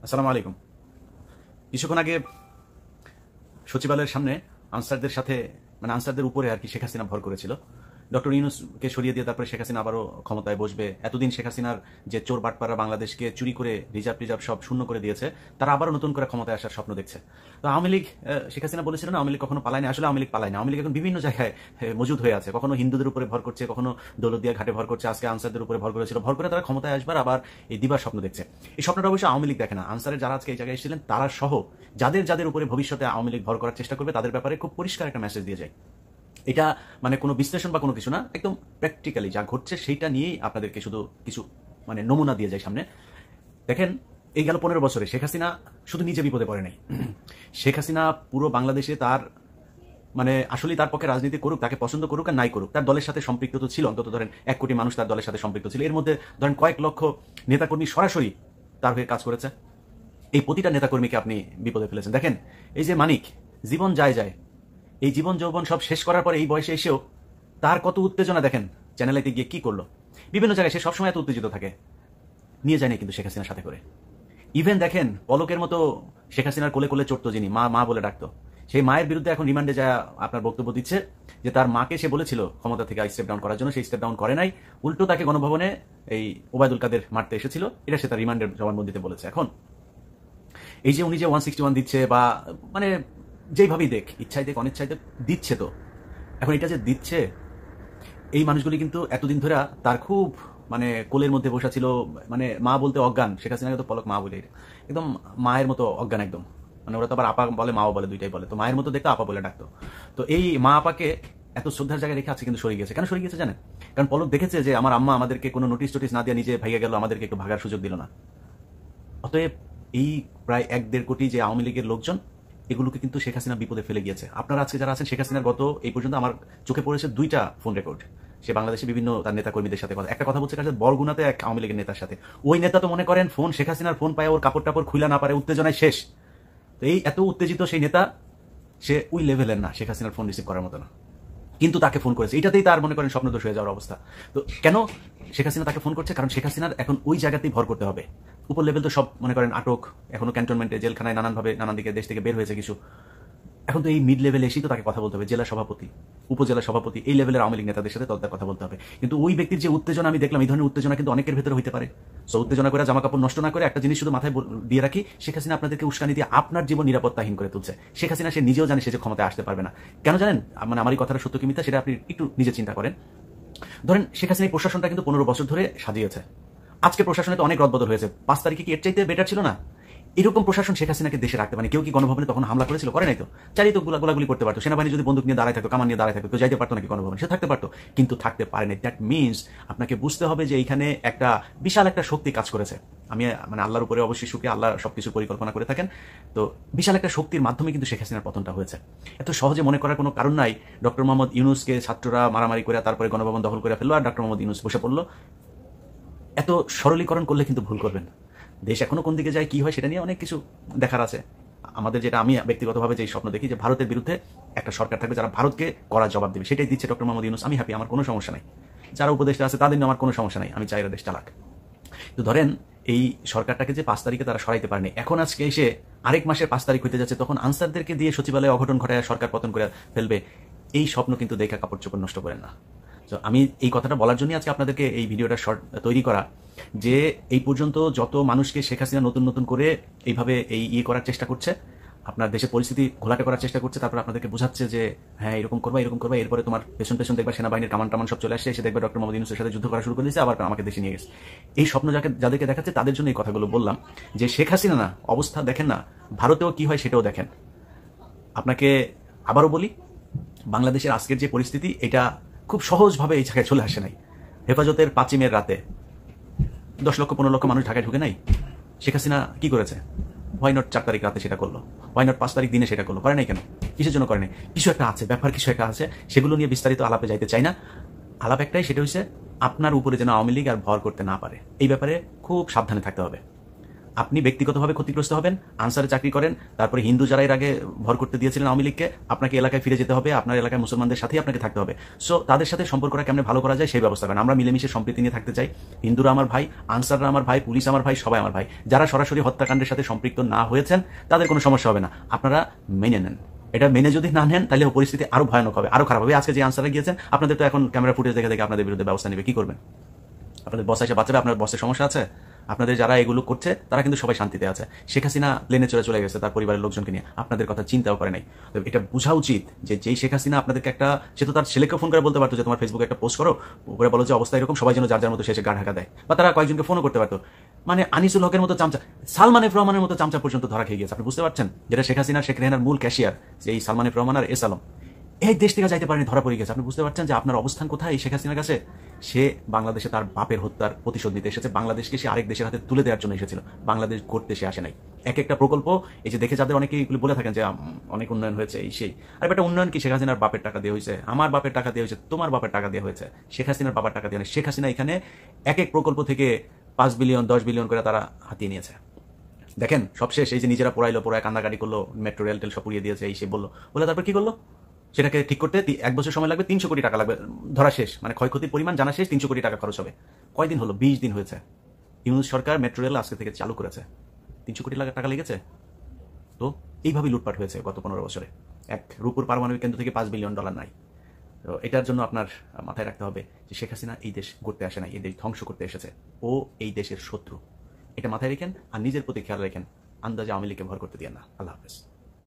আসসালামু আলাইকুম। কিছুক্ষণ আগে সচিবালয়ের সামনে আনসারদের সাথে আনসারদের উপরে আর কি শেখ হাসিনা ভর করেছিল। ডক্টর ইউনূসকে সরিয়ে দিয়ে তারপরে শেখ হাসিনা আবারও ক্ষমতায় বসবে। এতদিন শেখ হাসিনার যে চোর বাটপাড়া বাংলাদেশকে চুরি করে রিজার্ভ সব শূন্য করে দিয়েছে, তারা আবারও নতুন করে ক্ষমতায় আসার স্বপ্ন দেখছে। তো আওয়ামী লীগ, শেখ হাসিনা বলেছিলেন আওয়ামী লীগ কখনো পালায় না। আসলে আওয়ামী লীগ পালায় না। আওয়ামী লীগ এখন বিভিন্ন জায়গায় মজুদ হয়ে আছে। কখনো হিন্দুদের উপরে ভর করছে, কখনো দৌলতদিয়া ঘাটে ভর করছে, আজকে আনসারদের উপরে ভর করেছিল। ভর করে তারা ক্ষমতায় আসবার আবার এই দিবার স্বপ্ন দেখছে। এই স্বপ্নটা অবশ্যই আওয়ামী লীগ দেখে না। আনসারের যারা আজকে এই জায়গায় এসেছিলেন তারা সহ যাদের উপরে ভবিষ্যতে আওয়ামী লীগ ভর করার চেষ্টা করবে, তাদের ব্যাপারে খুব পরিষ্কার একটা মেসেজ দিয়ে যায়। এটা কোনো বিশ্লেষণ বা কোনো কিছু না, একদম প্র্যাকটিক্যালি যা ঘটছে সেইটা নিয়েই আপনাদেরকে শুধু কিছু নমুনা দিয়ে যায় সামনে। দেখেন, এই গেল 15 বছরে শেখ হাসিনা শুধু নিজে বিপদে পড়ে নাই। শেখ হাসিনা পুরো বাংলাদেশে তার আসলে তার পক্ষে রাজনীতি করুক, তাকে পছন্দ করুক আর নাই করুক, তার দলের সাথে সম্পৃক্ত তো ছিল। অন্তত ধরেন 1 কোটি মানুষ তার দলের সাথে সম্পৃক্ত ছিল। এর মধ্যে ধরেন কয়েক লক্ষ নেতাকর্মী সরাসরি তার হয়ে কাজ করেছে। এই প্রতিটা নেতাকর্মীকে আপনি বিপদে ফেলেছেন। দেখেন, এই যে মানিক জীবন যায়, এই জীবন যৌবন সব শেষ করার পরে এই বয়সে এসেও তার কত উত্তেজনা দেখেন। চ্যানেলেতে গিয়ে কি করলো, বিভিন্ন জায়গায় সে সবসময় এত উত্তেজিত থাকে। নিয়ে যায় না কিন্তু শেখ হাসিনার সাথে করে। ইভেন দেখেন, পলকের মতো শেখ হাসিনার কোলে কোলে চড়তো, যিনি মা মা বলে ডাকতো, সেই মায়ের বিরুদ্ধে এখন রিমান্ডে যায় আপনার বক্তব্য দিচ্ছে যে তার মাকে সে বলেছিল ক্ষমতা থেকে স্টেপ ডাউন করার জন্য, সেই স্টেপ ডাউন করে নাই, উল্টো তাকে গণভবনে এই ওবায়দুল কাদের মারতে এসেছিল, এটা সে তার রিমান্ডের জবানবন্দিতে বলেছে। এখন এই যে উনি যে 161 দিচ্ছে বা যেইভাবেই দেখ, ইচ্ছাই দেখ অনিচ্ছাই দেখ, দিচ্ছে তো। এখন এটা যে দিচ্ছে, এই মানুষগুলি কিন্তু এতদিন ধরে তার খুব কোলের মধ্যে বসা ছিল। মা বলতে অজ্ঞান, শেখ হাসিনাকে তো পলক মা বলে, একদম মায়ের মতো অজ্ঞান একদম। ওরা তো আবার আপা বলে মাও বলে, দুইটাই বলে। তো মায়ের মতো দেখতে আপা বলে ডাকতো। তো এই মা আপাকে এত শ্রদ্ধার জায়গায় রেখে আছে, কিন্তু সরে গেছে। কেন সরে গেছে জানেন? কারণ পলক দেখেছে যে আমার আম্মা আমাদেরকে কোনো নোটিশ টোটিস না দিয়ে নিজে ভাইয়া গেল, আমাদেরকে একটু ভাগার সুযোগ দিল না। অতএব এই প্রায় 1-1.5 কোটি যে আওয়ামী লীগের লোকজন, এগুলোকে কিন্তু শেখ হাসিনা বিপদে ফেলে গিয়েছে। আপনারা আজকে যারা আছেন, শেখ হাসিনার গত এই পর্যন্ত আমার চোখে পড়েছে 2টা ফোন রেকর্ড। সে বাংলাদেশে বিভিন্ন তার নেতা কর্মীদের সাথে একটা কথা বলছে, কাছে বরগুনাতে এক আওয়ামী লীগের নেতার সাথে। ওই নেতা তো মনে করেন ফোন শেখ হাসিনার ফোন পায় ওর কাপড় টাপড় খুলে না পারে, উত্তেজনায় শেষ। তো এই এত উত্তেজিত সেই নেতা, সে ওই লেভেলের না, শেখ হাসিনার ফোন রিসিভ করার মতো না, কিন্তু তাকে ফোন করেছে। এটাতেই তার মনে করেন স্বপ্নদোষ হয়ে যাওয়ার অবস্থা। তো কেন শেখ হাসিনা তাকে ফোন করছে? কারণ শেখ হাসিনার এখন ওই জায়গাতেই ভর করতে হবে। উপর লেভেল তো সব মনে করেন আটক, এখনো ক্যান্টনমেন্টে জেলখানায় নানানভাবে নানান দিকে দেশ থেকে বের হয়েছে কিছু। এখন তো এই মিড লেভেলে এসেই তো তাকে কথা বলতে হবে। জেলা সভাপতি, উপজেলা সভাপতি, এই লেভেলের আওয়ামী লীগ নেতাদের সাথে তাদের কথা বলতে হবে। কিন্তু ওই ব্যক্তির যে উত্তেজনা আমি দেখলাম, এই ধরনের উত্তেজনা কিন্তু অনেকের ভেতরে হইতে পারে। সো উত্তেজনা করে জামা কাপড় নষ্ট না করে একটা জিনিস শুধু মাথায় দিয়ে রাখি, শেখ হাসিনা আপনাদেরকে উস্কানি দিয়ে আপনার জীবন নিরাপত্তাহীন করে তুলছে। শেখ হাসিনা সে নিজেও জানে সে যে ক্ষমতায় আসতে পারবে না। কেন জানেন? আমার এই কথাটা সত্য কি মিথ্যা সেটা আপনি একটু নিজে চিন্তা করেন। ধরেন শেখ হাসিনা এই প্রশাসনটা কিন্তু 15 বছর ধরে সাজিয়েছে। আজকে প্রশাসনে তো অনেক রদবদল হয়েছে। 5 তারিখে কি এর চাইতে বেটার ছিল না? এরকম প্রশাসন শেখ হাসিনাকে দেশে রাখতে কেউ কি গণভবনে তখন হামলা করেছিল? করে নাই তো। চাইলেই তো গোলাগুলি করতে পারতো। সেনাবাহিনী যদি বন্দুক নিয়ে দাঁড়ায় থাকতো, কামান নিয়ে দাঁড়ায় থাকতো, কেউ যাইতে পারতো নাকি গণভবনে? সে থাকতে পারতো, কিন্তু থাকতে পারে নাই। দ্যাট মিনস আপনাকে বুঝতে হবে যে এইখানে একটা বিশাল একটা শক্তি কাজ করেছে। আমি আল্লাহর উপরে অবশ্যই শুকরিয়া, আল্লাহ সবকিছু পরিকল্পনা করে থাকেন। তো বিশাল একটা শক্তির মাধ্যমে কিন্তু শেখ হাসিনার পতনটা হয়েছে। এত সহজে মনে করার কোনো কারণ নাই। ডক্টর মোহাম্মদ ইউনূসকে ছাত্ররা মারামারি করে তারপরে গণভবন দখল করে ফেললো, আর ডক্টর মোহাম্মদ ইউনূস বসে পড়লো। এত সরলীকরণ করলে কিন্তু ভুল করবেন। দেশ এখনো কোন দিকে যায়, কি হয়, সেটা নিয়ে অনেক কিছু দেখার আছে আমাদের। যেটা আমি ব্যক্তিগতভাবে যে স্বপ্ন দেখি, যে ভারতের বিরুদ্ধে একটা সরকার থাকবে যারা ভারতকে কড়া জবাব দেবে। সেটাই দিচ্ছে ডক্টর মোহাম্মদ ইউনূস। আমি হ্যাপি, আমার কোনো সমস্যা নাই। যারা উপদেষ্টা আছে তাদের নিয়ে আমার কোনো সমস্যা নাই, আমি চাই এরা দেশ চালাক। তো ধরেন এই সরকারটাকে যে 5 তারিখে তারা সরাইতে পারেনি, এখন আজকে এসে আরেক মাসের 5 তারিখ হইতে যাচ্ছে, তখন আনসারদেরকে দিয়ে সচিবালয়ে অঘটন ঘটায় সরকার পতন করে ফেলবে। এই স্বপ্ন কিন্তু দেখা কাপড় চোপড় নষ্ট করেন না। তো আমি এই কথাটা বলার জন্যই আজকে আপনাদেরকে এই ভিডিওটা শর্ট তৈরি করা, যে এই পর্যন্ত যত মানুষকে শেখ হাসিনা নতুন করে এইভাবে করার চেষ্টা করছে, আপনার দেশের পরিস্থিতি ঘোলাটে করার চেষ্টা করছে, তারপর আপনাদেরকে বোঝাচ্ছে যে হ্যাঁ এরকম করবা, এরপরে তোমার পেছন দেখবা সেনাবাহিনীর কামান টামান সব চলে আসছে, এসে দেখবে ডক্টর মোহাম্মদ ইউনূসের সাথে যুদ্ধ করা শুরু করে দিয়েছে, আবার আমাকে দেশে নিয়ে গেছে। এই স্বপ্ন যাদেরকে দেখাচ্ছে তাদের জন্য এই কথাগুলো বললাম, যে শেখ হাসিনা না অবস্থা দেখেন না, ভারতেও কি হয় সেটাও দেখেন। আপনাকে আবারও বলি, বাংলাদেশের আজকের যে পরিস্থিতি, এটা খুব সহজভাবে এই জায়গায় চলে আসে নাই। হেফাজতের 5ই মের রাতে 10 লক্ষ 15 লক্ষ মানুষ ঢাকায় ঢুকে নাই। শেখ হাসিনা কি করেছে? হোয়াই নট 4 তারিখ রাতে সেটা করলো, হোয়াই নট 5 তারিখ দিনে সেটা করলো? করে নাই কেন? কিসের জন্য করে নাই? কিছু একটা আছে, ব্যাপার কিছু একটা আছে। সেগুলো নিয়ে বিস্তারিত আলাপে যাইতে চাই না। আলাপ একটাই, সেটা হচ্ছে আপনার উপরে যেন আওয়ামী লীগ আর ভর করতে না পারে। এই ব্যাপারে খুব সাবধানে থাকতে হবে। আপনি ব্যক্তিগতভাবে ক্ষতিগ্রস্ত হবেন, আনসারে চাকরি করেন, তারপরে হিন্দু যারা এর আগে ভর করতে দিয়েছিলেন আওয়ামী লীগকে, আপনাকে এলাকায় ফিরে যেতে হবে, আপনার এলাকায় মুসলমানদের সাথেই আপনাকে থাকতে হবে। সো তাদের সাথে সম্পর্কটা কেমনে ভালো করা যায় সেই ব্যবস্থা করেন। আমরা মিলেমিশে সম্প্রীতি নিয়ে থাকতে চাই। হিন্দুরা আমার ভাই, আনসাররা আমার ভাই, পুলিশ আমার ভাই, সবাই আমার ভাই। যারা সরাসরি হত্যাকাণ্ডের সাথে সম্পৃক্ত না হয়েছেন তাদের কোনো সমস্যা হবে না, আপনারা মেনে নেন। এটা মেনে যদি না নেন তাহলে পরিস্থিতি আরো ভয়ানক হবে, আরো খারাপ হবে। আজকে যে আনসারে গিয়েছেন, আপনাদের তো এখন ক্যামেরা ফুটেজ দেখে দেখে আপনাদের বিরুদ্ধে ব্যবস্থা নেবে, কি করবেন? আপনাদের বস এসে বাঁচাবে? আপনার বসের সমস্যা আছে? আপনাদের যারা এগুলো করছে তারা কিন্তু সবাই শান্তিতে আছে। শেখ হাসিনা প্লেনে চলে গেছে তার পরিবারের লোকজনকে নিয়ে, আপনাদের কথা চিন্তাও করে নাই। এটা বোঝা উচিত যে যেই শেখ হাসিনা আপনাদেরকে একটা, সে তো তার ছেলেকে ফোন করে বলতে পারতো যে তোমার ফেসবুকে একটা পোস্ট করো, উপরে বলো যে অবস্থা এরকম, সবাই যেন যার যার মতো শেষে গা ঢাকা দেয়, বা তারা কয়েকজনকে ফোনও করতে পারতো। মানে আনিসুল হকের মতো চামচা, সালমান এফ রহমানের মতো চামচা পর্যন্ত ধরা খেয়ে গেছে। আপনি বুঝতে পারছেন? যেটা শেখ হাসিনা শেখ রেহানার মূল ক্যাশিয়ার, যে এই সালমান এফ রহমান আর এস আলম, এই দেশ থেকে যাইতে পারেনি, ধরা পড়ে গেছে। আপনি বুঝতে পারছেন যে আপনার অবস্থান কোথায় শেখ হাসিনার কাছে? সে বাংলাদেশে তার বাপের হত্যার প্রতিশোধ নিতে এসেছে, বাংলাদেশকে সে আরেক দেশের হাতে তুলে দেওয়ার জন্য এসেছিল, বাংলাদেশ করতে সে আসে নাই। এক একটা প্রকল্প এই যে দেখে যাদের অনেকেই বলে থাকেন যে অনেক উন্নয়ন হয়েছে এই সেই, আর একটা উন্নয়ন কি শেখ হাসিনার বাপের টাকা দিয়ে হয়েছে, আমার বাপের টাকা দিয়ে হয়েছে, তোমার বাপের টাকা দিয়ে হয়েছে, শেখ হাসিনার বাবার টাকা দিয়ে। শেখ হাসিনা এখানে এক এক প্রকল্প থেকে 5 বিলিয়ন 10 বিলিয়ন করে তারা হাতিয়ে নিয়েছে। দেখেন সবশেষ এই যে নিজেরা পোড়াইলো, পোড়ায় কান্নাকাটি করলো, মেট্রো রেল টেল সব পুড়িয়ে দিয়েছে, এই সে বললো, বলে তারপর কি করলো? সেটাকে ঠিক করতে 1 বছর সময় লাগবে, 300 কোটি টাকা লাগবে, ধরা শেষ, মানে ক্ষয়ক্ষতির পরিমাণ জানা শেষ, 300 কোটি টাকা খরচ হবে। কয়দিন হলো? 20 দিন হয়েছে। ইউনূস সরকার মেট্রো রেল আজকে থেকে চালু করেছে, 300 কোটি টাকা লেগেছে। তো এইভাবেই লুটপাট হয়েছে গত 15 বছরে। এক রূপপুর পারমাণবিক কেন্দ্র থেকে $5 বিলিয়ন নাই। তো এটার জন্য আপনার মাথায় রাখতে হবে যে শেখ হাসিনা এই দেশ গড়তে আসে নাই, এই দেশ ধ্বংস করতে এসেছে। ও এই দেশের শত্রু, এটা মাথায় রেখেন আর নিজের প্রতি খেয়াল রাখেন। আন্দাজে আওয়ামী লীগকে ভর করতে দিয়েন না। আল্লাহ হাফেজ।